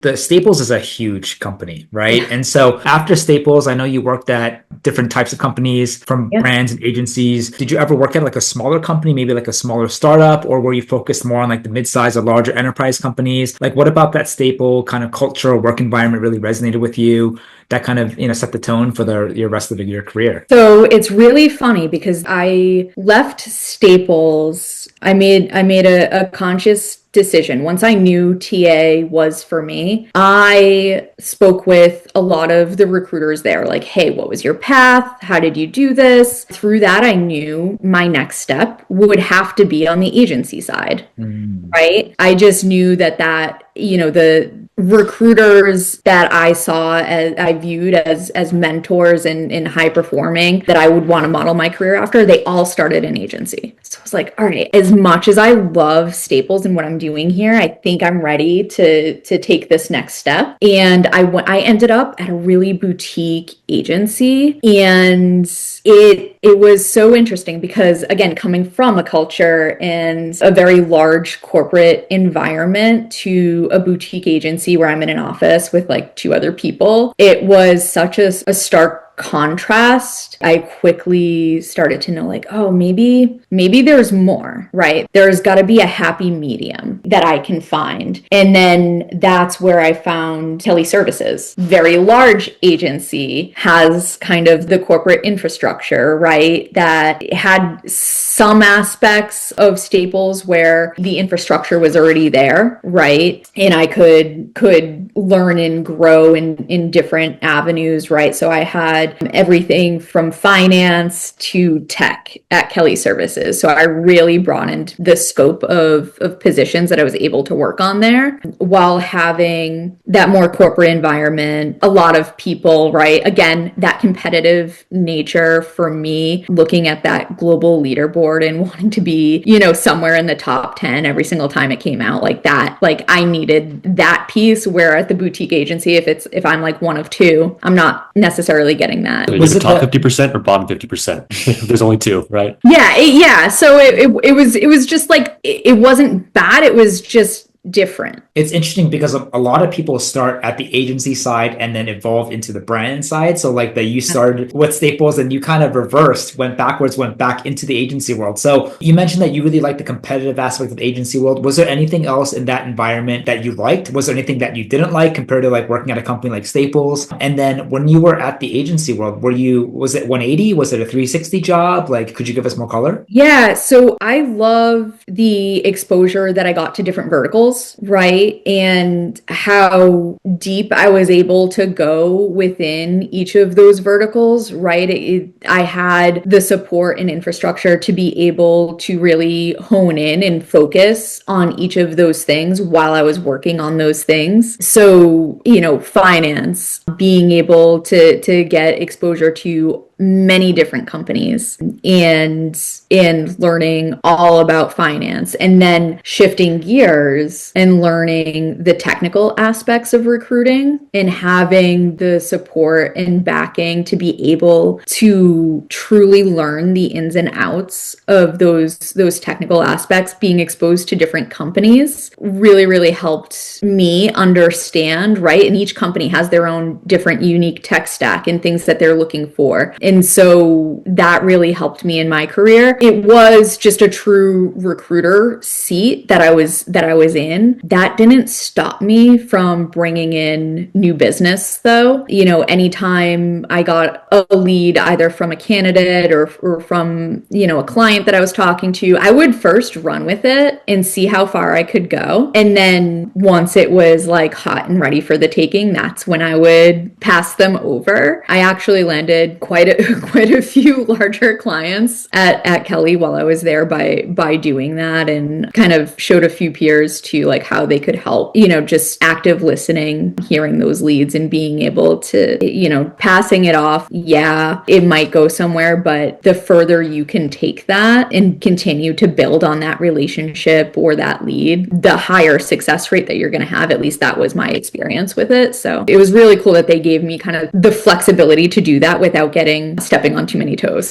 The Staples is a huge company, right? And so after Staples, I know you worked at different types of companies from Yeah. brands and agencies. Did you ever work at like a smaller company, maybe like a smaller startup, or were you focused more on like the mid-size or larger enterprise companies? Like what about that Staple kind of culture or work environment really resonated with you that kind of, set the tone for your rest of your career? So it's really funny because I left Staples. I made a conscious decision. Once I knew TA was for me, I spoke with a lot of the recruiters there, like, hey, what was your path? How did you do this? Through that, I knew my next step would have to be on the agency side. Mm. Right? I just knew the recruiters that I saw as I viewed as mentors and high performing that I would want to model my career after, they all started an agency. So I was like, all right, as much as I love Staples and what I'm doing here, I think I'm ready to take this next step. And I ended up at a really boutique agency, and it was so interesting because, again, coming from a culture and a very large corporate environment to a boutique agency where I'm in an office with like two other people, it was such a stark contrast. I quickly started to know, like, oh, maybe there's more, right? There's got to be a happy medium that I can find. And then that's where I found Kelley Services. Very large agency, has kind of the corporate infrastructure, right? That had some aspects of Staples where the infrastructure was already there, right? And I could learn and grow in different avenues, right? So I had everything from finance to tech at Kelley Services. So I really broadened the scope of positions that I was able to work on there while having that more corporate environment, a lot of people, right? Again, that competitive nature for me, looking at that global leaderboard and wanting to be, somewhere in the top 10 every single time it came out, like that. Like I needed that piece, where at the boutique agency, if I'm like one of two, I'm not necessarily getting that. So was it top 50% or bottom 50%? There's only two, right? Yeah. So it was just like, it wasn't bad. It was just different. It's interesting because a lot of people start at the agency side and then evolve into the brand side. So like that you started with Staples and you kind of reversed, went backwards, went back into the agency world. So you mentioned that you really like the competitive aspect of the agency world. Was there anything else in that environment that you liked? Was there anything that you didn't like compared to like working at a company like Staples? And then when you were at the agency world, was it 180? Was it a 360 job? Like, could you give us more color? Yeah, so I love the exposure that I got to different verticals, right? And how deep I was able to go within each of those verticals, right? I had the support and infrastructure to be able to really hone in and focus on each of those things while I was working on those things. So, finance, being able to get exposure to many different companies and learning all about finance, and then shifting gears and learning the technical aspects of recruiting and having the support and backing to be able to truly learn the ins and outs of those technical aspects. Being exposed to different companies really, really helped me understand, right? And each company has their own different unique tech stack and things that they're looking for. And so that really helped me in my career. It was just a true recruiter seat that I was in. That didn't stop me from bringing in new business though. Anytime I got a lead either from a candidate or from, a client that I was talking to, I would first run with it and see how far I could go. And then once it was like hot and ready for the taking, that's when I would pass them over. I actually landed quite a few larger clients at Kelley while I was there by doing that, and kind of showed a few peers to like how they could help, just active listening, hearing those leads and being able to, passing it off. Yeah, it might go somewhere, but the further you can take that and continue to build on that relationship or that lead, the higher success rate that you're going to have. At least that was my experience with it. So it was really cool that they gave me kind of the flexibility to do that without stepping on too many toes.